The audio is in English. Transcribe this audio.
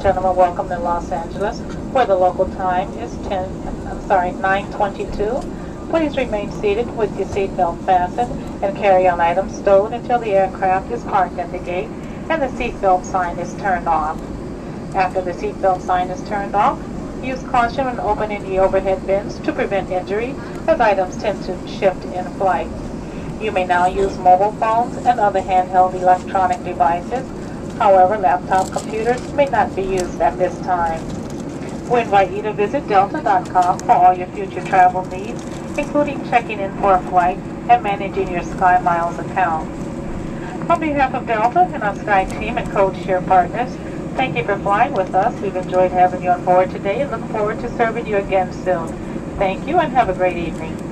gentlemen, welcome to Los Angeles, where the local time is 9:22. Please remain seated with your seatbelt fastened and carry-on items stowed until the aircraft is parked at the gate and the seatbelt sign is turned off. After the seatbelt sign is turned off, use caution when opening the overhead bins to prevent injury, as items tend to shift in flight. You may now use mobile phones and other handheld electronic devices. However, laptop computers may not be used at this time. We invite you to visit delta.com for all your future travel needs, including checking in for a flight and managing your SkyMiles account. On behalf of Delta and our Sky team and code-share partners, thank you for flying with us. We've enjoyed having you on board today and look forward to serving you again soon. Thank you and have a great evening.